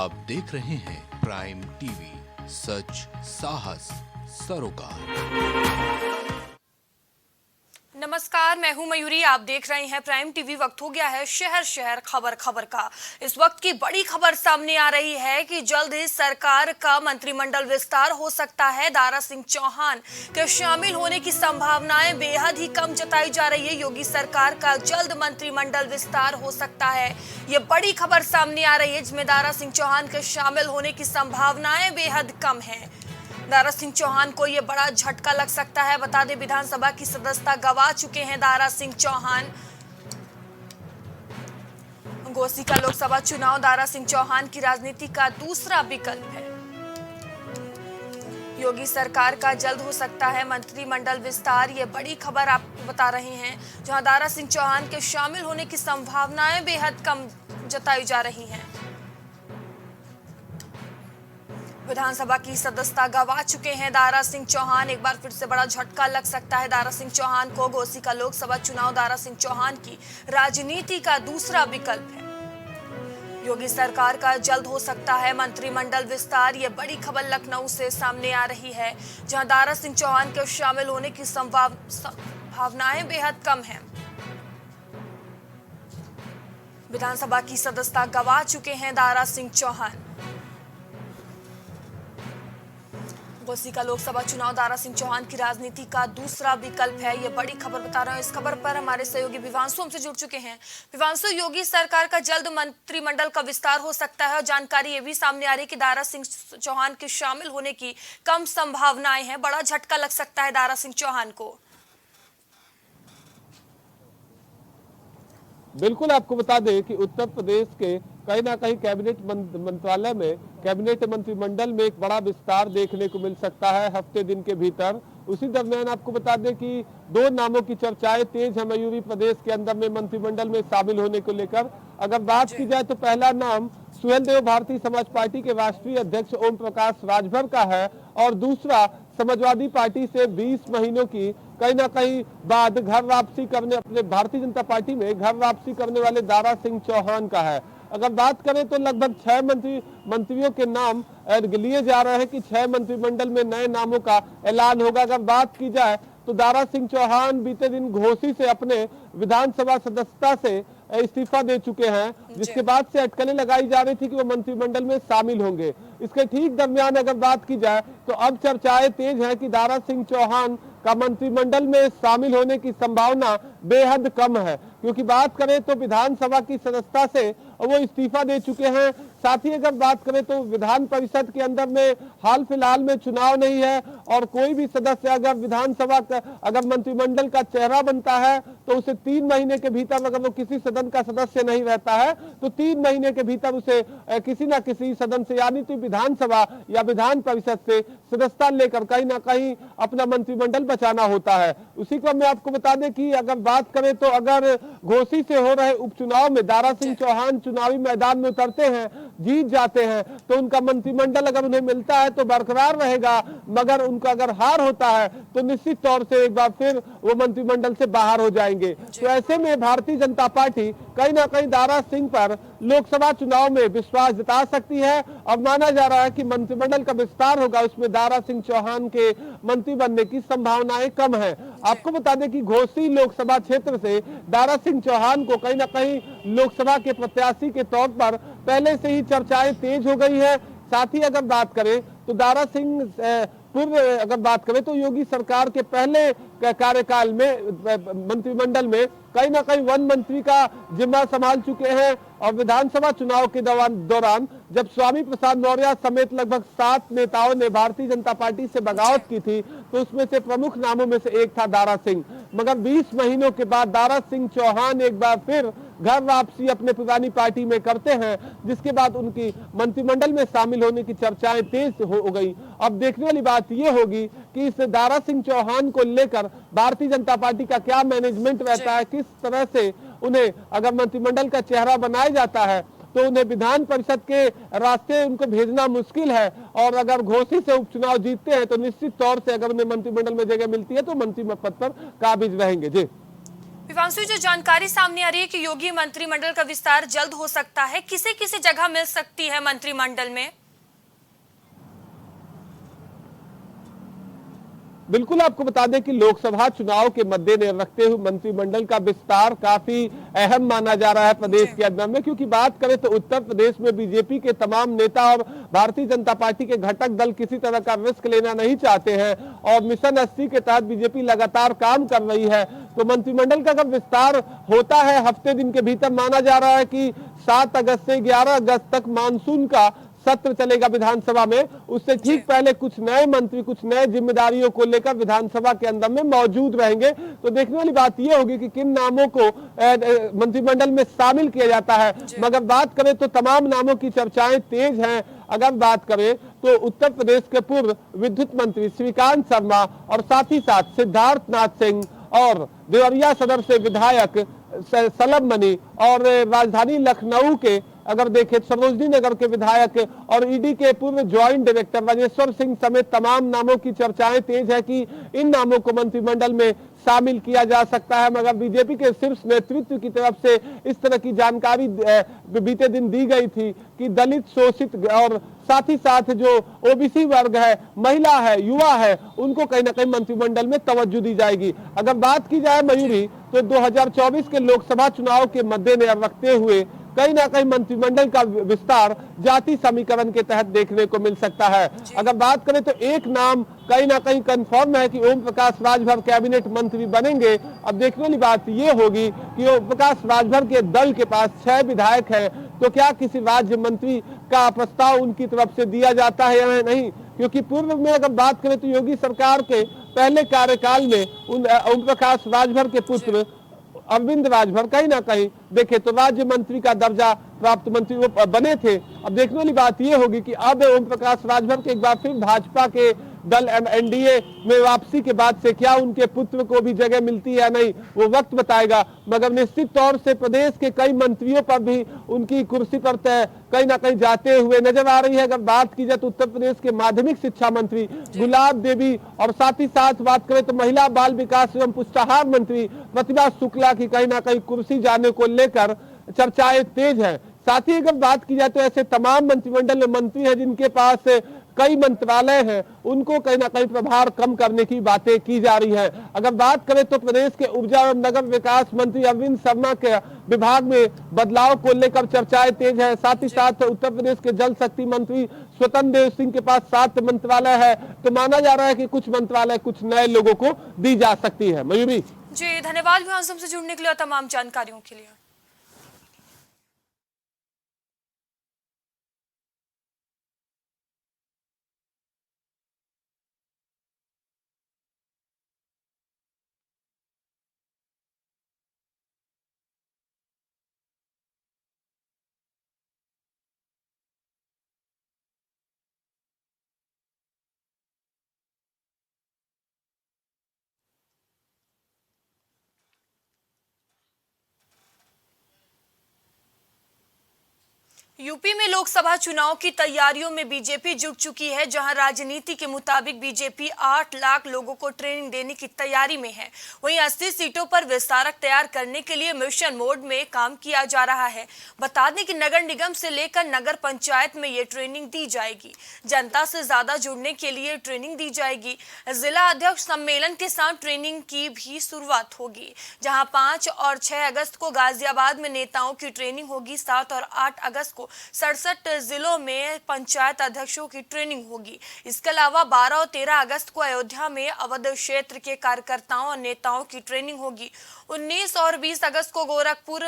आप देख रहे हैं प्राइम टीवी, सच साहस सरोकार। नमस्कार, मैं हूं मयूरी। आप देख रहे हैं प्राइम टीवी। वक्त हो गया है शहर शहर खबर खबर का। इस वक्त की बड़ी खबर सामने आ रही है कि जल्द ही सरकार का मंत्रिमंडल विस्तार हो सकता है। दारा सिंह चौहान के शामिल होने की संभावनाएं बेहद ही कम जताई जा रही है। योगी सरकार का जल्द मंत्रिमंडल विस्तार हो सकता है, ये बड़ी खबर सामने आ रही है, जिसमें दारा सिंह चौहान के शामिल होने की संभावनाएं बेहद कम है। दारा सिंह चौहान को यह बड़ा झटका लग सकता है। बता दें, विधानसभा की सदस्यता गंवा चुके हैं दारा सिंह चौहान। घोसी का लोकसभा चुनाव दारा सिंह चौहान की राजनीति का दूसरा विकल्प है। योगी सरकार का जल्द हो सकता है मंत्रिमंडल विस्तार, ये बड़ी खबर आपको बता रहे हैं, जहां दारा सिंह चौहान के शामिल होने की संभावनाएं बेहद कम जताई जा रही हैं। विधानसभा की सदस्यता गंवा चुके हैं दारा सिंह चौहान। एक बार फिर से बड़ा झटका लग सकता है दारा सिंह चौहान को। घोसी का लोकसभा चुनाव दारा सिंह चौहान की राजनीति का दूसरा विकल्प है। योगी सरकार का जल्द हो सकता है मंत्रिमंडल विस्तार, ये बड़ी खबर लखनऊ से सामने आ रही है, जहां दारा सिंह चौहान के शामिल होने की संभावनाएं बेहद कम है। विधानसभा की सदस्यता गंवा चुके हैं दारा सिंह चौहान। घोसी का लोकसभा चुनाव दारा सिंह चौहान की राजनीति का दूसरा विकल्प है, ये बड़ी खबर बता रहे हैं। इस खबर पर हमारे सहयोगी विवांशु हमसे जुड़ चुके हैं। विवांशु, योगी सरकार का जल्द मंत्रिमंडल का विस्तार हो सकता है और जानकारी ये भी सामने आ रही है कि दारा सिंह चौहान के शामिल होने की कम संभावनाएं हैं। बड़ा झटका लग सकता है दारा सिंह चौहान को। बिल्कुल, आपको बता दें कि उत्तर प्रदेश के कहीं ना कहीं कैबिनेट मंत्रालय में, कैबिनेट मंत्रिमंडल में एक बड़ा विस्तार देखने को मिल सकता है हफ्ते दिन के भीतर। उसी दरमियान आपको बता दें कि दो नामों की चर्चाएं तेज है मयूरी प्रदेश के अंदर में मंत्रिमंडल में शामिल होने को लेकर। अगर बात की जाए तो पहला नाम सुहेलदेव भारतीय समाज पार्टी के राष्ट्रीय अध्यक्ष ओम प्रकाश राजभर का है और दूसरा समाजवादी पार्टी से 20 महीनों की कहीं ना कहीं बाद घर वापसी करने, अपने भारतीय जनता पार्टी में घर वापसी करने वाले दारा सिंह चौहान का है। अगर बात करें तो लगभग 6 मंत्रियों के नाम लिए जा रहे हैं कि 6 मंत्रिमंडल में नए नामों का ऐलान होगा। अगर बात की जाए तो दारा सिंह चौहान बीते दिन घोसी से अपने विधानसभा सदस्यता से इस्तीफा दे चुके हैं, जिसके बाद से अटकलें लगाई जा रही थी कि वो मंत्रिमंडल में शामिल होंगे। इसके ठीक दरमियान अगर बात की जाए तो अब चर्चाएं तेज हैं कि दारा सिंह चौहान का मंत्रिमंडल में शामिल होने की संभावना बेहद कम है, क्योंकि बात करें तो विधानसभा की सदस्यता से वो इस्तीफा दे चुके हैं। साथ ही अगर बात करें तो विधान परिषद के अंदर में हाल फिलहाल में चुनाव नहीं है और कोई भी सदस्य अगर विधानसभा का, अगर मंत्रिमंडल का चेहरा बनता है तो उसे 3 महीने के भीतर, अगर वो किसी सदन का सदस्य नहीं रहता है तो 3 महीने के भीतर उसे किसी न किसी सदन से, यानी तो विधानसभा या विधान परिषद से सदस्यता लेकर कहीं ना कहीं अपना मंत्रिमंडल बचाना होता है। उसी क्रम में आपको बता दें कि अगर बात करें तो अगर घोसी से हो रहे उपचुनाव में दारा सिंह चौहान चुनावी मैदान में उतरते हैं, जीत जाते हैं, तो उनका मंत्रिमंडल अगर उन्हें मिलता है तो बरकरार रहेगा, मगर उनका अगर हार होता है तो निश्चित तौर से एक बार फिर वो मंत्रिमंडल से बाहर हो जाएंगे। तो ऐसे में भारतीय जनता पार्टी कहीं ना कहीं दारा सिंह पर लोकसभा चुनाव में विश्वास जता सकती है और माना जा रहा है कि मंत्रिमंडल का विस्तार होगा, उसमें दारा सिंह चौहान के मंत्री बनने की संभावनाएं कम है। आपको बता दें कि घोसी लोकसभा क्षेत्र से दारा सिंह चौहान को कहीं ना कहीं लोकसभा के प्रत्याशी के तौर पर पहले से ही चर्चाएं तेज हो गई है। साथ ही अगर बात करें तो दारा सिंह पूर्व अगर बात करें तो योगी सरकार के पहले कार्यकाल में मंत्रिमंडल में कहीं ना कहीं वन मंत्री का जिम्मा संभाल चुके हैं और विधानसभा चुनाव के दौरान जब स्वामी प्रसाद मौर्य समेत लगभग 7 नेताओं ने भारतीय जनता पार्टी से बगावत की थी तो उसमें से प्रमुख नामों में से एक था दारा सिंह। मगर 20 महीनों के बाद दारा सिंह चौहान एक बार फिर घर वापसी अपने पुरानी पार्टी में करते हैं, जिसके बाद उनकी मंत्रिमंडल में शामिल होने की चर्चाएं तेज हो गई। अब देखने वाली बात यह होगी कि इस दारा सिंह चौहान को लेकर भारतीय जनता पार्टी का क्या मैनेजमेंट रहता है, किस तरह से उन्हें अगर मंत्रिमंडल का चेहरा बनाया जाता है तो उन्हें विधान परिषद के रास्ते उनको भेजना मुश्किल है और अगर घोसी से उपचुनाव जीतते हैं तो निश्चित तौर से अगर उन्हें मंत्रिमंडल में जगह मिलती है तो मंत्री पद पर काबिज रहेंगे। जी दिव्यांशु, जो जानकारी सामने आ रही है कि योगी मंत्रिमंडल का विस्तार जल्द हो सकता है, किसे किसे जगह मिल सकती है मंत्रिमंडल में? बिल्कुल आपको बता दें कि लोकसभा चुनाव के मद्देनजर रखते हुए मंत्रिमंडल का विस्तार काफी अहम माना जा रहा है प्रदेश के अंदर में, क्योंकि बात करें तो उत्तर प्रदेश में बीजेपी के तमाम नेता और भारतीय जनता पार्टी के घटक दल किसी तरह का रिस्क लेना नहीं चाहते हैं और मिशन 80 के तहत बीजेपी लगातार काम कर रही है। तो मंत्रिमंडल का अगर विस्तार होता है हफ्ते दिन के भीतर, माना जा रहा है कि 7 अगस्त से 11 अगस्त तक मानसून का सत्र चलेगा विधानसभा में, उससे ठीक पहले कुछ नए मंत्री कुछ नए जिम्मेदारियों को लेकर विधानसभा के अंदर में मौजूद रहेंगे। तो देखने वाली बात यह होगी कि किन नामों को मंत्रिमंडल में शामिल किया जाता है। मगर बात करें तो तमाम नामों की चर्चाएं तेज हैं। अगर बात करें तो उत्तर प्रदेश के पूर्व विद्युत मंत्री श्रीकांत शर्मा और साथ ही साथ सिद्धार्थ नाथ सिंह और देवरिया सदर से विधायक सलम मनी और राजधानी लखनऊ के अगर देखें सरोजनी नगर के विधायक और ईडी के पूर्व ज्वाइंट डायरेक्टर राजेश्वर सिंह समेत तमाम नामों की चर्चाएं तेज है कि इन नामों को मंत्रिमंडल में शामिल किया जा सकता है। मगर बीजेपी के शीर्ष नेतृत्व की तरफ से इस तरह की जानकारी बीते दिन दी गई थी कि दलित, शोषित और साथ ही साथ जो ओबीसी वर्ग है, महिला है, युवा है, उनको कहीं ना कहीं मंत्रिमंडल में तवज्जो दी जाएगी। अगर बात की जाए मयूरी, तो 2024 के लोकसभा चुनाव के मद्देनजर रखते हुए कहीं ना कहीं मंत्रिमंडल का विस्तार जाति समीकरण के तहत देखने को मिल सकता है। अगर बात करें तो एक नाम कहीं ना कहीं कंफर्म है कि ओम प्रकाश राजभर कैबिनेट मंत्री बनेंगे। अब देखने वाली बात यह होगी कि ओम प्रकाश राजभर के दल के पास 6 विधायक हैं, तो क्या किसी राज्य मंत्री का प्रस्ताव उनकी तरफ से दिया जाता है या नहीं, क्योंकि पूर्व में अगर बात करें तो योगी सरकार के पहले कार्यकाल में ओम प्रकाश राजभर के पुत्र अरविंद राजभर कहीं ना कहीं देखे तो राज्य मंत्री का दर्जा प्राप्त मंत्री वो बने थे। अब देखने वाली बात यह होगी कि अब ओम प्रकाश राजभर के एक बार फिर भाजपा के दल एनडीए में वापसी के बाद से क्या उनके पुत्र को भी जगह मिलती है या नहीं, वो वक्त बताएगा। मगर निश्चित तौर से प्रदेश के कई मंत्रियों पर भी उनकी कुर्सी पर कहीं ना कहीं जाते हुए नजर आ रही है। अगर बात की जाए तो उत्तर प्रदेश के माध्यमिक शिक्षा मंत्री गुलाब देवी और साथ ही साथ बात करें तो महिला बाल विकास एवं पुष्टाहार मंत्री प्रतिभा शुक्ला की कहीं ना कहीं कुर्सी जाने को लेकर चर्चाएं तेज है। साथ ही अगर बात की जाए तो ऐसे तमाम मंत्रिमंडल में मंत्री हैं जिनके पास कई मंत्रालय हैं, उनको कहीं ना कहीं प्रभार कम करने की बातें की जा रही है। अगर बात करें तो प्रदेश के ऊर्जा एवं नगर विकास मंत्री अरविंद शर्मा के विभाग में बदलाव को लेकर चर्चाएं तेज है। साथ ही साथ उत्तर प्रदेश के जल शक्ति मंत्री स्वतंत्र देव सिंह के पास 7 मंत्रालय है, तो माना जा रहा है कि कुछ मंत्रालय कुछ नए लोगों को दी जा सकती है। मयूरी जी, धन्यवाद हमसे जुड़ने के लिए और तमाम जानकारियों के लिए। यूपी में लोकसभा चुनाव की तैयारियों में बीजेपी जुट चुकी है, जहां राजनीति के मुताबिक बीजेपी 8 लाख लोगों को ट्रेनिंग देने की तैयारी में है। वहीं 80 सीटों पर विस्तारक तैयार करने के लिए मिशन मोड में काम किया जा रहा है। बता दें कि नगर निगम से लेकर नगर पंचायत में ये ट्रेनिंग दी जाएगी। जनता से ज्यादा जुड़ने के लिए ट्रेनिंग दी जाएगी। जिला अध्यक्ष सम्मेलन के साथ ट्रेनिंग की भी शुरुआत होगी, जहां 5 और 6 अगस्त को गाजियाबाद में नेताओं की ट्रेनिंग होगी। 7 और 8 अगस्त को 67 जिलों में पंचायत अध्यक्षों की ट्रेनिंग होगी। इसके अलावा 12 और 13 अगस्त को अयोध्या में अवध क्षेत्र के कार्यकर्ताओं और नेताओं की ट्रेनिंग होगी। 19 और 20 अगस्त को गोरखपुर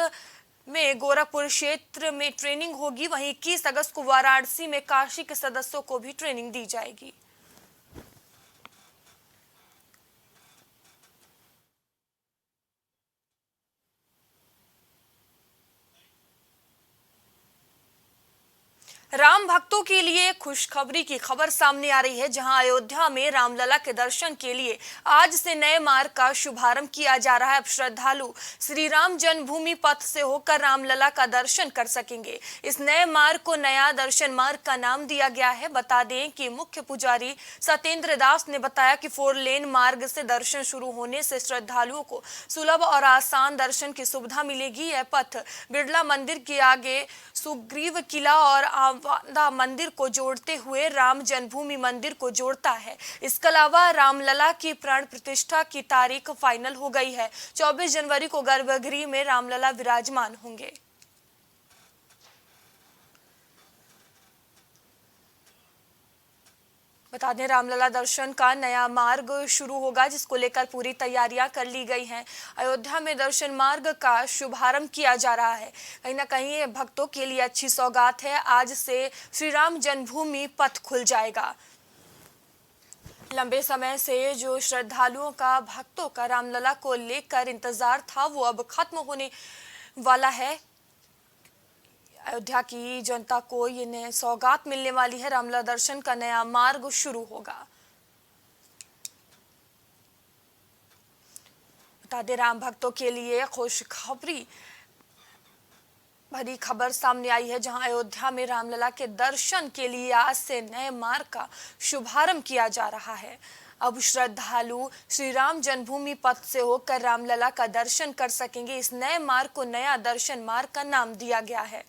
क्षेत्र में ट्रेनिंग होगी। वहीं 21 अगस्त को वाराणसी में काशी के सदस्यों को भी ट्रेनिंग दी जाएगी। राम भक्तों के लिए खुशखबरी की खबर सामने आ रही है, जहां अयोध्या में रामलला के दर्शन के लिए आज से नए मार्ग का शुभारंभ किया जा रहा है। अब श्रद्धालु श्री राम जन्मभूमि पथ से होकर रामलला का दर्शन कर सकेंगे। इस नए मार्ग को नया दर्शन मार्ग का नाम दिया गया है। बता दें कि मुख्य पुजारी सत्येंद्र दास ने बताया कि 4 लेन मार्ग से दर्शन शुरू होने से श्रद्धालुओं को सुलभ और आसान दर्शन की सुविधा मिलेगी। यह पथ बिरला मंदिर के आगे सुग्रीव किला और आवांदा मंदिर को जोड़ते हुए राम जन्मभूमि मंदिर को जोड़ता है। इसके अलावा रामलला की प्राण प्रतिष्ठा की तारीख फाइनल हो गई है। 24 जनवरी को गर्भगृह में रामलला विराजमान होंगे। बता दें, रामलला दर्शन का नया मार्ग शुरू होगा, जिसको लेकर पूरी तैयारियां कर ली गई हैं। अयोध्या में दर्शन मार्ग का शुभारंभ किया जा रहा है। कहीं ना कहीं ये भक्तों के लिए अच्छी सौगात है। आज से श्री राम जन्मभूमि पथ खुल जाएगा। लंबे समय से जो श्रद्धालुओं का, भक्तों का रामलला को लेकर इंतजार था, वो अब खत्म होने वाला है। अयोध्या की जनता को ये नई सौगात मिलने वाली है। रामलला दर्शन का नया मार्ग शुरू होगा। बता दें, राम भक्तों के लिए खुशखबरी भरी खबर सामने आई है, जहां अयोध्या में रामलला के दर्शन के लिए आज से नए मार्ग का शुभारंभ किया जा रहा है। अब श्रद्धालु श्री राम जन्मभूमि पथ से होकर रामलला का दर्शन कर सकेंगे। इस नए मार्ग को नया दर्शन मार्ग का नाम दिया गया है।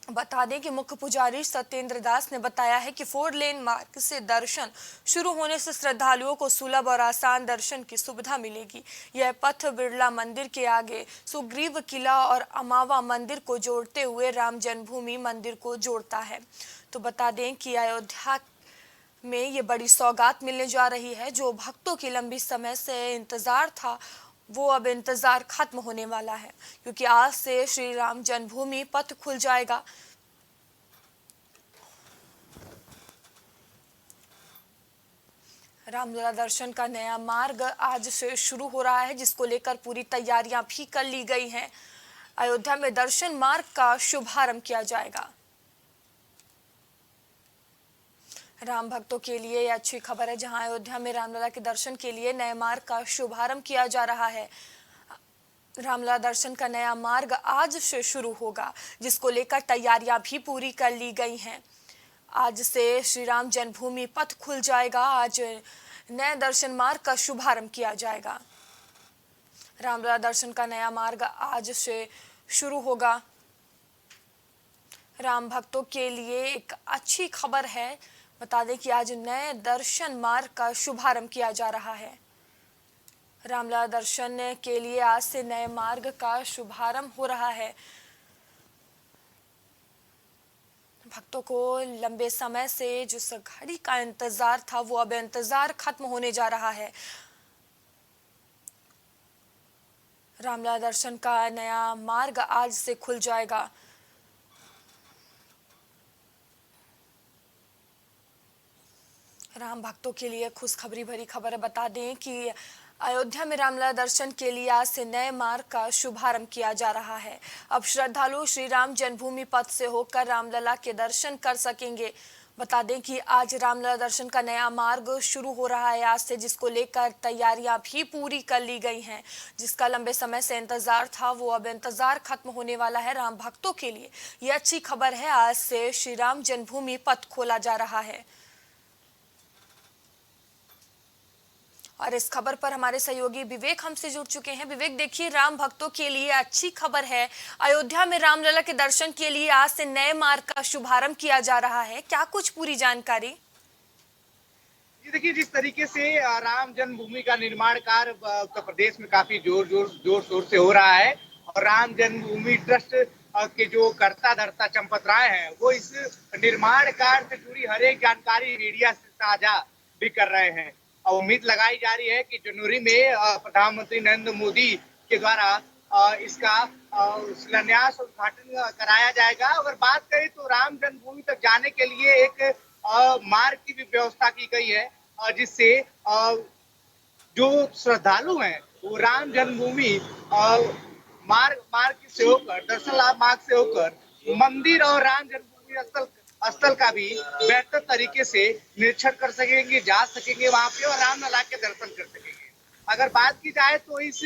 बता दें कि मुख्य पुजारी सत्येंद्र दास ने बताया है कि 4 लेन मार्ग से दर्शन शुरू होने से श्रद्धालुओं को सुलभ और आसान दर्शन की सुविधा मिलेगी। यह पथ बिरला मंदिर के आगे सुग्रीव किला और अमावा मंदिर को जोड़ते हुए राम जन्मभूमि मंदिर को जोड़ता है। तो बता दें कि अयोध्या में ये बड़ी सौगात मिलने जा रही है। जो भक्तों की लंबी समय से इंतजार था, वो अब इंतजार खत्म होने वाला है, क्योंकि आज से श्री राम जन्मभूमि पथ खुल जाएगा। रामलला दर्शन का नया मार्ग आज से शुरू हो रहा है, जिसको लेकर पूरी तैयारियां भी कर ली गई हैं। अयोध्या में दर्शन मार्ग का शुभारंभ किया जाएगा। राम भक्तों के लिए यह अच्छी खबर है, जहां अयोध्या में रामलला के दर्शन के लिए नए मार्ग का शुभारंभ किया जा रहा है। रामलला दर्शन का नया मार्ग आज से शुरू होगा, जिसको लेकर तैयारियां भी पूरी कर ली गई हैं। आज से श्री राम जन्मभूमि पथ खुल जाएगा। आज नए दर्शन मार्ग का शुभारंभ किया जाएगा। रामलला दर्शन का नया मार्ग आज से शुरू होगा। राम भक्तों के लिए एक अच्छी खबर है। बता दें कि आज नए दर्शन मार्ग का शुभारंभ किया जा रहा है। रामलला दर्शन के लिए आज से नए मार्ग का शुभारंभ हो रहा है। भक्तों को लंबे समय से जो घड़ी का इंतजार था, वो अब इंतजार खत्म होने जा रहा है। रामलला दर्शन का नया मार्ग आज से खुल जाएगा। राम भक्तों के लिए खुशखबरी भरी खबर है। बता दें कि अयोध्या में रामलला दर्शन के लिए आज से नए मार्ग का शुभारंभ किया जा रहा है। अब श्रद्धालु श्री राम जन्मभूमि पथ से होकर रामलला के दर्शन कर सकेंगे। बता दें कि आज रामलला दर्शन का नया मार्ग शुरू हो रहा है आज से, जिसको लेकर तैयारियां भी पूरी कर ली गई हैं। जिसका लंबे समय से इंतजार था, वो अब इंतजार खत्म होने वाला है। राम भक्तों के लिए ये अच्छी खबर है। आज से श्री राम जन्मभूमि पथ खोला जा रहा है। और इस खबर पर हमारे सहयोगी विवेक हमसे जुड़ चुके हैं। विवेक, देखिए, राम भक्तों के लिए अच्छी खबर है। अयोध्या में रामलला के दर्शन के लिए आज से नए मार्ग का शुभारंभ किया जा रहा है। क्या कुछ पूरी जानकारी? जी देखिए, जिस तरीके से राम जन्मभूमि का निर्माण कार्य उत्तर प्रदेश में काफी जोर शोर से हो रहा है, और राम जन्मभूमि ट्रस्ट के जो कर्ता धर्ता चंपत राय हैं, वो इस निर्माण कार्य से जुड़ी हर एक जानकारी मीडिया से साझा भी कर रहे हैं। और उम्मीद लगाई जा रही है कि जनवरी में प्रधानमंत्री नरेंद्र मोदी के द्वारा इसका शिलान्यास और उद्घाटन कराया जाएगा। अगर बात करें तो राम जन्मभूमि तक जाने के लिए एक मार्ग की भी व्यवस्था की गई है, जिससे जो श्रद्धालु हैं वो राम जन्मभूमि मार्ग से होकर, दर्शन लाभ मार्ग से होकर मंदिर और राम जन्मभूमि स्थल का भी बेहतर तरीके से निरीक्षण कर सकेंगे, जा सकेंगे वहां पे और रामलला के दर्शन कर सकेंगे। अगर बात की जाए तो इस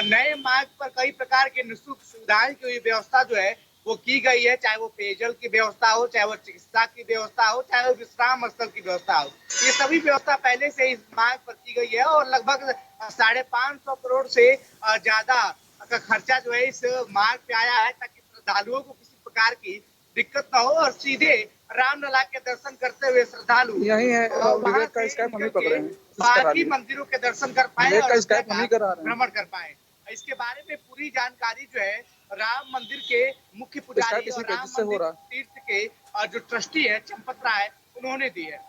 नए मार्ग पर कई प्रकार के निःशुल्क सुविधाएं की व्यवस्था जो है वो की गई है, चाहे वो पेयजल की व्यवस्था हो, चाहे वो चिकित्सा की व्यवस्था हो, चाहे वो विश्राम स्थल की व्यवस्था हो। ये सभी व्यवस्था पहले से इस मार्ग पर की गई है और लगभग 550 करोड़ से ज्यादा का खर्चा जो है इस मार्ग पे आया है ताकि श्रद्धालुओं को किसी प्रकार की दिक्कत न हो और सीधे रामलला के दर्शन करते हुए श्रद्धालु यही है विवेक का स्काइप हम ही पकड़े हैं, बाकी मंदिरों के दर्शन कर पाए विवेक और का स्काइप हम ही करा रहे हैं। भ्रमण कर पाए। इसके बारे में पूरी जानकारी जो है राम मंदिर के मुख्य पुजारी और राम मंदिर तीर्थ के जो ट्रस्टी है चंपत राय उन्होंने दी है।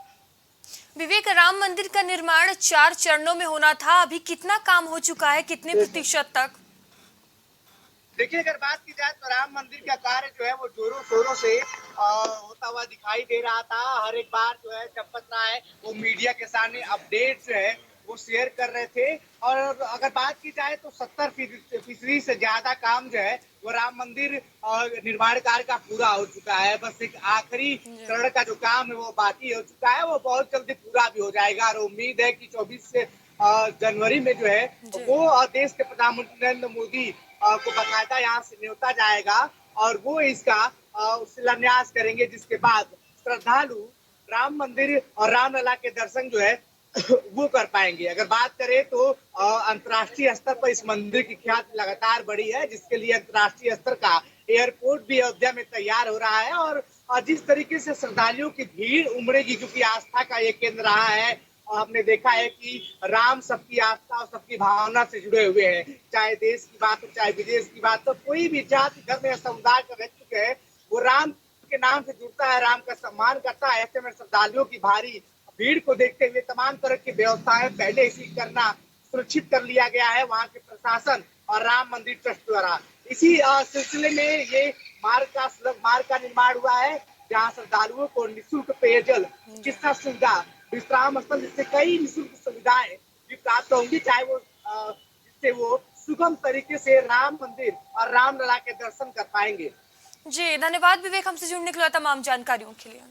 विवेक, राम मंदिर का निर्माण 4 चरणों में होना था, अभी कितना काम हो चुका है, कितने प्रतिशत तक? देखिए, अगर बात की जाए तो राम मंदिर का कार्य जो है वो जोरों शोरों से होता हुआ दिखाई दे रहा था। हर एक बार जो है चंपत राय वो मीडिया के सामने अपडेट जो है वो शेयर कर रहे थे और अगर बात की जाए तो 70% से ज्यादा काम जो है वो राम मंदिर निर्माण कार्य का पूरा हो चुका है। बस एक आखिरी चरण का जो काम है वो बाकी हो चुका है, वो बहुत जल्दी पूरा भी हो जाएगा और उम्मीद है कि 24 जनवरी में जो है वो देश के प्रधानमंत्री नरेंद्र मोदी को बाकायदा यहाँ से न्योता जाएगा और वो इसका शिलान्यास करेंगे, जिसके बाद श्रद्धालु राम मंदिर और रामलला के दर्शन जो है वो कर पाएंगे। अगर बात करें तो अंतर्राष्ट्रीय स्तर पर इस मंदिर की ख्याति लगातार बढ़ी है, जिसके लिए अंतर्राष्ट्रीय स्तर का एयरपोर्ट भी अयोध्या में तैयार हो रहा है और जिस तरीके से श्रद्धालुओं की भीड़ उमड़ेगी, क्योंकि आस्था का ये केंद्र रहा है। हमने देखा है कि राम सबकी आस्था और सबकी भावना से जुड़े हुए हैं, चाहे देश की बात हो चाहे विदेश की बात हो, कोई भी जाति धर्म या समुदाय का व्यक्ति है वो राम के नाम से जुड़ता है, राम का सम्मान करता है। ऐसे में श्रद्धालुओं की भारी भीड़ को देखते हुए तमाम तरह की व्यवस्थाएं पहले ही करना सुनिश्चित कर लिया गया है वहां के प्रशासन और राम मंदिर ट्रस्ट द्वारा। इसी सिलसिले में ये मार्ग का निर्माण हुआ है, जहाँ श्रद्धालुओं को निःशुल्क पेयजल, चिकित्सा सुविधा, विश्राम स्थल, जिससे कई निःशुल्क सुविधाएं भी प्राप्त होंगी, चाहे वो जिससे वो सुगम तरीके से राम मंदिर और रामलला के दर्शन कर पाएंगे। जी धन्यवाद विवेक, हमसे जुड़ने के लिए तमाम जानकारियों के लिए।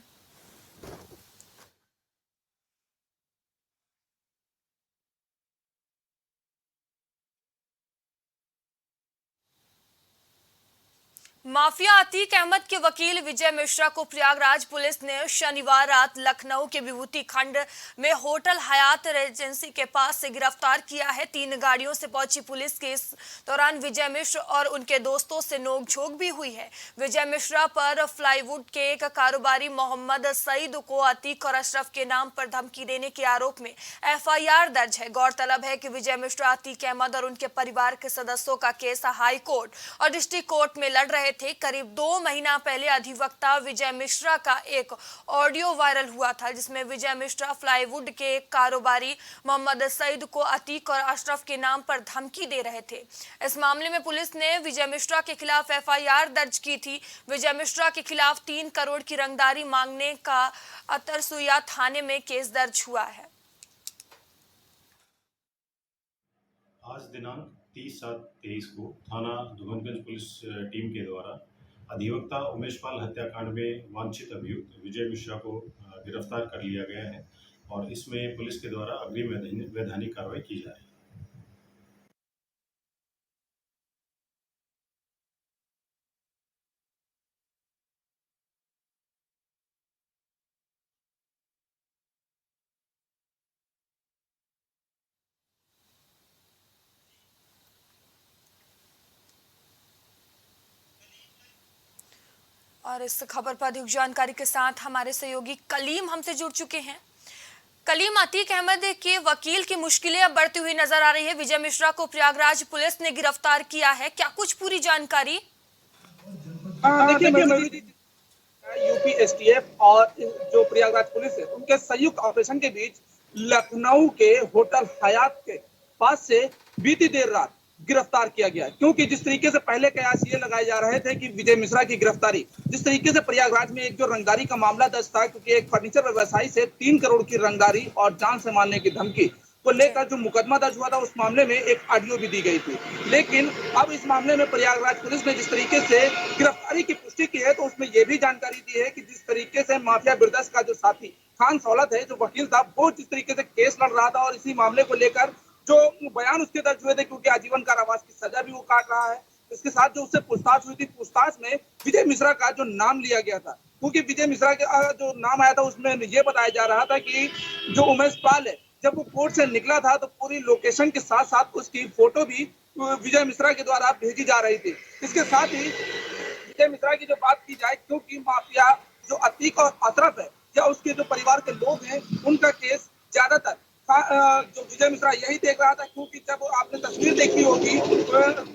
माफिया अतीक अहमद के वकील विजय मिश्रा को प्रयागराज पुलिस ने शनिवार रात लखनऊ के विभूति खंड में होटल हयात रेजेंसी के पास से गिरफ्तार किया है। 3 गाड़ियों से पहुंची पुलिस के इस दौरान विजय मिश्रा और उनके दोस्तों से नोकझोंक भी हुई है। विजय मिश्रा पर फ्लाईवुड के एक कारोबारी मोहम्मद सईद को अतीक और अशरफ के नाम पर धमकी देने के आरोप में FIR दर्ज है। गौरतलब है कि विजय मिश्रा, अतीक अहमद और उनके परिवार के सदस्यों का केस हाई कोर्ट और डिस्ट्रिक्ट कोर्ट में लड़ रहे थे। करीब 2 महीना पहले अधिवक्ता विजय मिश्रा का एक ऑडियो वायरल हुआ था, जिसमें विजय मिश्रा फ्लाईवुड के कारोबारी मोहम्मद सईद को अतीक और अशरफ के नाम पर धमकी दे रहे थे। इस मामले में पुलिस ने विजय मिश्रा के खिलाफ FIR दर्ज की थी। विजय मिश्रा के खिलाफ 3 करोड़ की रंगदारी मांगने का अतरसुया थाने में केस दर्ज हुआ है। आज दिनांक 30/7/23 को थाना दुगनगंज पुलिस टीम के द्वारा अधिवक्ता उमेश पाल हत्याकांड में वांछित अभियुक्त विजय मिश्रा को गिरफ्तार कर लिया गया है और इसमें पुलिस के द्वारा अग्रिम वैधानिक कार्रवाई की जा रही है। और इस खबर पर अधिक जानकारी के साथ हमारे सहयोगी कलीम हमसे जुड़ चुके हैं। कलीम, अतीक अहमद के वकील की मुश्किलें अब बढ़ती हुई नजर आ रही है। विजय मिश्रा को प्रयागराज पुलिस ने गिरफ्तार किया है, क्या कुछ पूरी जानकारी? देखिए, यूपी STF और जो प्रयागराज पुलिस है उनके संयुक्त ऑपरेशन के बीच लखनऊ के होटल हयात के पास से बीती देर रात गिरफ्तार किया गया, क्योंकि जिस तरीके से पहले कयास ये लगाए जा रहे थे कि विजय मिश्रा की गिरफ्तारी, जिस तरीके से प्रयागराज में एक जो रंगदारी का मामला दर्ज था, क्योंकि एक फर्नीचर व्यवसायी से 3 करोड़ की रंगदारी और जान से मारने की धमकी को लेकर जो मुकदमा दर्ज हुआ था उस मामले में एक ऑडियो भी दी गई थी। लेकिन अब इस मामले में प्रयागराज पुलिस ने जिस तरीके से गिरफ्तारी की पुष्टि की है, तो उसमें यह भी जानकारी दी है कि जिस तरीके से माफिया बिरदस का जो साथी खान सौलत है, जो वकील था, वो जिस तरीके से केस लड़ रहा था और इसी मामले को लेकर जो बयान उसके दर्ज हुए थे, क्योंकि आजीवन कारावास की सजा भी वो काट रहा है, इसके साथ जो उससे पूछताछ हुई थी, पूछताछ में विजय मिश्रा का जो नाम लिया गया था, क्योंकि विजय मिश्रा का जो नाम आया था उसमें ये बताया जा रहा था कि जो उमेश पाल है, जब वो कोर्ट से निकला था तो पूरी लोकेशन के साथ साथ उसकी फोटो भी विजय मिश्रा के द्वारा भेजी जा रही थी। इसके साथ ही विजय मिश्रा की जो बात की जाए, क्योंकि माफिया जो अतीक और अशरफ है या उसके जो परिवार के लोग हैं, उनका केस ज्यादातर जो विजय मिश्रा यही देख रहा था, क्योंकि जब आपने तस्वीर देखी होगी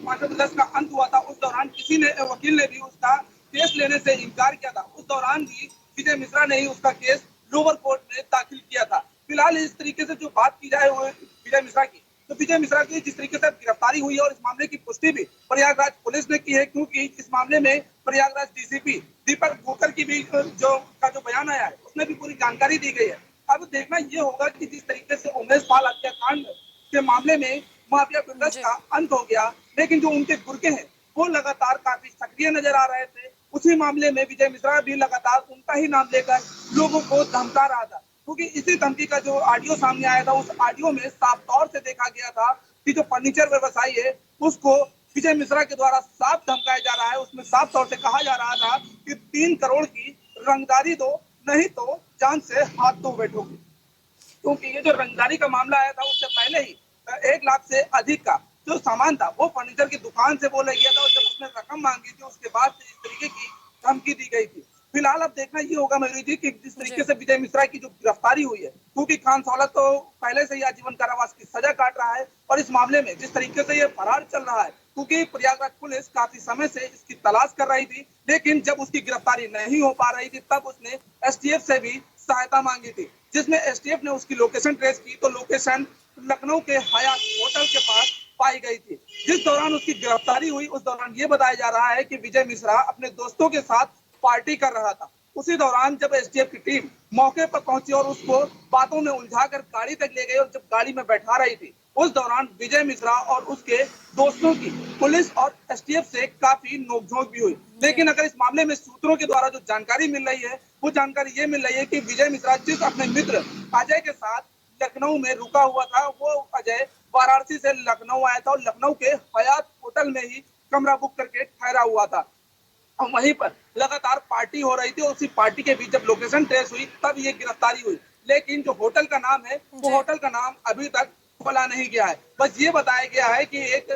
मास्टर प्लस का अंत हुआ था, उस दौरान किसी ने वकील ने भी उसका केस लेने से इनकार किया था। उस दौरान भी विजय मिश्रा ने ही उसका केस लोअर कोर्ट में दाखिल किया था। फिलहाल इस तरीके से जो बात की जाए विजय मिश्रा की, तो विजय मिश्रा की जिस तरीके से गिरफ्तारी हुई है और इस मामले की पुष्टि भी प्रयागराज पुलिस ने की है, क्योंकि इस मामले में प्रयागराज डीसीपी दीपक गोकर की भी जो बयान आया है उसमें भी पूरी जानकारी दी गई है। अब देखना ये होगा कि जिस तरीके से उमेश पाल हत्याकांड के मामले में माफिया बिरदस का अंत हो गया, लेकिन जो उनके गुर्गे हैं वो लगातार काफी सक्रिय नजर आ रहे थे। उसी मामले में विजय मिश्रा भी लगातार उनका ही नाम लेकर लोगों को धमका रहा था, क्योंकि इसी धमकी का जो ऑडियो सामने आया था, उस ऑडियो में साफ तौर से देखा गया था कि जो फर्नीचर व्यवसायी है उसको विजय मिश्रा के द्वारा साफ धमकाया जा रहा है। उसमें साफ तौर से कहा जा रहा था कि 3 करोड़ की रंगदारी दो, नहीं तो जान से हाथ धो बैठोगे। क्योंकि ये जो रंगदारी का मामला आया था उससे पहले ही 1 लाख से अधिक का जो सामान था वो फर्नीचर की दुकान से बोला गया था, और जब उसने रकम मांगी थी उसके बाद से इस तरीके की धमकी दी गई थी। फिलहाल अब देखना ये होगा मयूरी जी कि जिस तरीके से विजय मिश्रा की जो गिरफ्तारी हुई है, क्योंकि खान सौलत तो पहले से ही आजीवन कारावास की सजा काट रहा है, और इस मामले में जिस तरीके से ये फरार चल रहा है, क्योंकि प्रयागराज पुलिस काफी समय से इसकी तलाश कर रही थी, लेकिन जब उसकी गिरफ्तारी नहीं हो पा रही थी तब उसने एसटीएफ से भी सहायता मांगी थी, जिसमें एसटीएफ ने उसकी लोकेशन ट्रेस की तो लोकेशन लखनऊ के हयात होटल के पास पाई गई थी। जिस दौरान उसकी गिरफ्तारी हुई उस दौरान ये बताया जा रहा है कि विजय मिश्रा अपने दोस्तों के साथ पार्टी कर रहा था। उसी दौरान जब एसटीएफ की टीम मौके पर पहुंची और उसको बातों में उलझाकर गाड़ी तक ले गई और जब गाड़ी में बैठा रही थी, उस दौरान विजय मिश्रा और उसके दोस्तों की पुलिस और एसटीएफ से काफी नोकझोंक भी हुई। लेकिन अगर इस मामले में सूत्रों के द्वारा जो जानकारी मिल रही है, वो जानकारी ये मिल रही है कि विजय मिश्रा जिस अपने मित्र अजय के साथ लखनऊ में रुका हुआ था, वो अजय वाराणसी से लखनऊ आया था और लखनऊ के हयात होटल में ही कमरा बुक करके ठहरा हुआ था, और वहीं पर लगातार पार्टी हो रही थी, और उसी पार्टी के बीच जब लोकेशन ट्रेस हुई तब ये गिरफ्तारी हुई। लेकिन जो होटल का नाम है वो होटल का नाम अभी तक खोला नहीं गया है। बस ये बताया गया है कि एक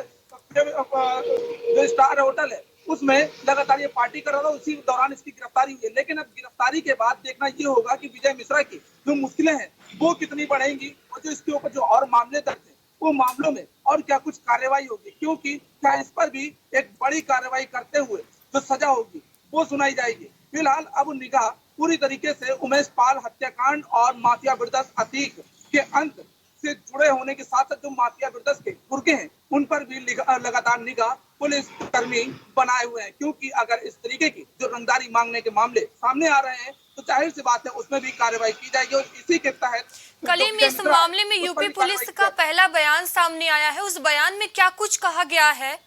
जो स्टार होटल है उसमें लगातार ये पार्टी कर रहा था, उसी दौरान इसकी गिरफ्तारी हुई है। लेकिन अब गिरफ्तारी के बाद देखना ये होगा कि विजय मिश्रा की जो मुश्किलें हैं वो कितनी बढ़ेंगी, और जो इसके ऊपर जो और मामले दर्ज है वो मामलों में और क्या कुछ कार्रवाई होगी, क्योंकि क्या इस पर भी एक बड़ी कार्रवाई करते हुए जो सजा होगी वो सुनाई जाएगी। फिलहाल अब निगाह पूरी तरीके से उमेश पाल हत्याकांड और माफिया बिरदस अतीक के अंत से जुड़े होने के साथ साथ जो माफिया बिरदस के गुर्गे हैं उन पर भी लगातार निगाह पुलिस कर्मी बनाए हुए हैं, क्योंकि अगर इस तरीके की जो रंगदारी मांगने के मामले सामने आ रहे हैं तो जाहिर सी बात है उसमें भी कार्रवाई की जाएगी, और इसी के तहत कलीम, इस मामले में यूपी पुलिस का पहला बयान सामने आया है, उस बयान में क्या कुछ कहा गया है?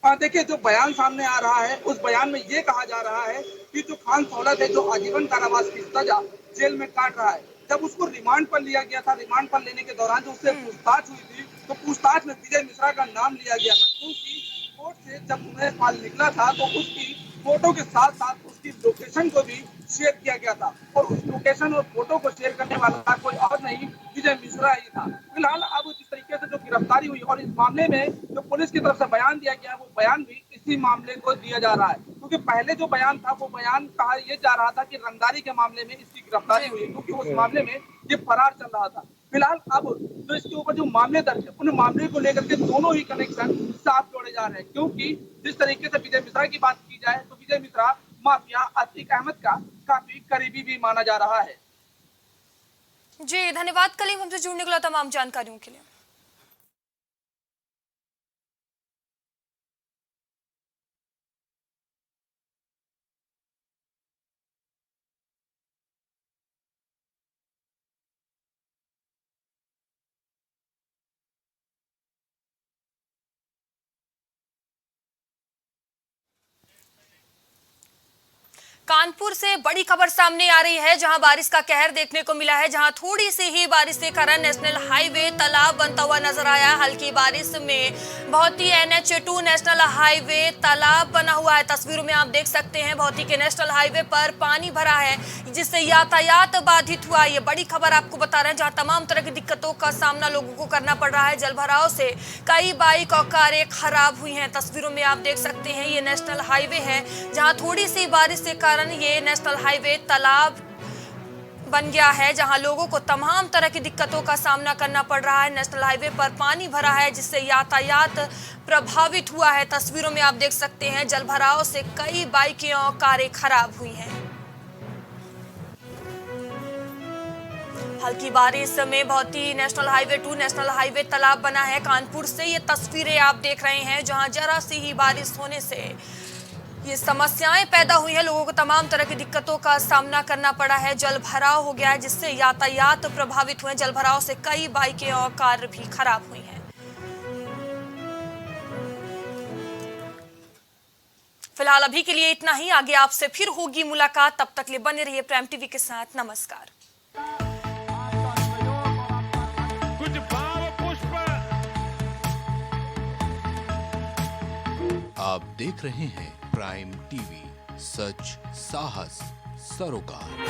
देखिए, जो बयान सामने आ रहा है उस बयान में ये कहा जा रहा है कि जो खान सौलत है, जो आजीवन कारावास की सजा जेल में काट रहा है, जब उसको रिमांड पर लिया गया था, रिमांड पर लेने के दौरान जो उससे पूछताछ हुई थी तो पूछताछ में विजय मिश्रा का नाम लिया गया था, क्योंकि कोर्ट से जब उमेश पाल निकला था तो उसकी फोटो के साथ साथ उसकी लोकेशन को भी शेयर किया गया था, और उस लोकेशन और फोटो को शेयर करने वाला कोई और नहीं विजय मिश्रा ही था। फिलहाल अब जिस तरीके से जो गिरफ्तारी हुई और इस मामले में जो पुलिस की तरफ से बयान दिया गया वो बयान भी इसी मामले को दिया जा रहा है, क्योंकि पहले जो बयान था वो बयान कहा यह जा रहा था कि रंगदारी के मामले में इसकी गिरफ्तारी हुई, क्योंकि उस मामले में ये फरार चल रहा था। फिलहाल अब जो इसके ऊपर जो मामले दर्ज है उन मामले को लेकर के दोनों ही कनेक्शन साफ जोड़े जा रहे हैं, क्योंकि जिस तरीके से विजय मिश्रा की बात की जाए तो विजय मिश्रा माफिया अतीक अहमद का काफी करीबी भी माना जा रहा है। जी धन्यवाद कलीम, हमसे जुड़ने के लिए, तमाम जानकारियों के लिए। कानपुर से बड़ी खबर सामने आ रही है, जहां बारिश का कहर देखने को मिला है, जहां थोड़ी सी ही बारिश के कारण नेशनल हाईवे तालाब बनता हुआ नजर आया। हल्की बारिश में बहुत ही NH2 नेशनल हाईवे तालाब बना हुआ है। तस्वीरों में आप देख सकते हैं बहुत ही के नेशनल हाईवे पर पानी भरा है, जिससे यातायात बाधित हुआ। ये बड़ी खबर आपको बता रहे हैं, जहां तमाम तरह की दिक्कतों का सामना लोगों को करना पड़ रहा है। जलभराव से कई बाइक और कारें खराब हुई हैं। तस्वीरों में आप देख सकते हैं ये नेशनल हाईवे है, जहां थोड़ी सी बारिश के कारण ये नेशनल हाईवे तालाब बन गया है, जहां लोगों को तमाम तरह की दिक्कतों का सामना करना पड़ रहा है। नेशनल हाईवे पर पानी भरा है, जिससे यातायात प्रभावित हुआ है। तस्वीरों में आप देख सकते हैं जलभराव से कई बाइकें और कारें खराब हुई हैं। हल्की बारिश में बहुत ही नेशनल हाईवे 2 नेशनल हाईवे तालाब बना है। कानपुर से ये तस्वीरें आप देख रहे हैं, जहां जरा सी ही बारिश होने से ये समस्याएं पैदा हुई है। लोगों को तमाम तरह की दिक्कतों का सामना करना पड़ा है। जल भराव हो गया है, जिससे यातायात प्रभावित हुए। जल भराव से कई बाइकें और कार भी खराब हुई हैं। फिलहाल अभी के लिए इतना ही। आगे आपसे फिर होगी मुलाकात, तब तक लिए बने रहिए प्राइम टीवी के साथ। नमस्कार। कुछ भाव पुष्प। आप देख रहे हैं प्राइम टीवी, सच साहस सरोकार।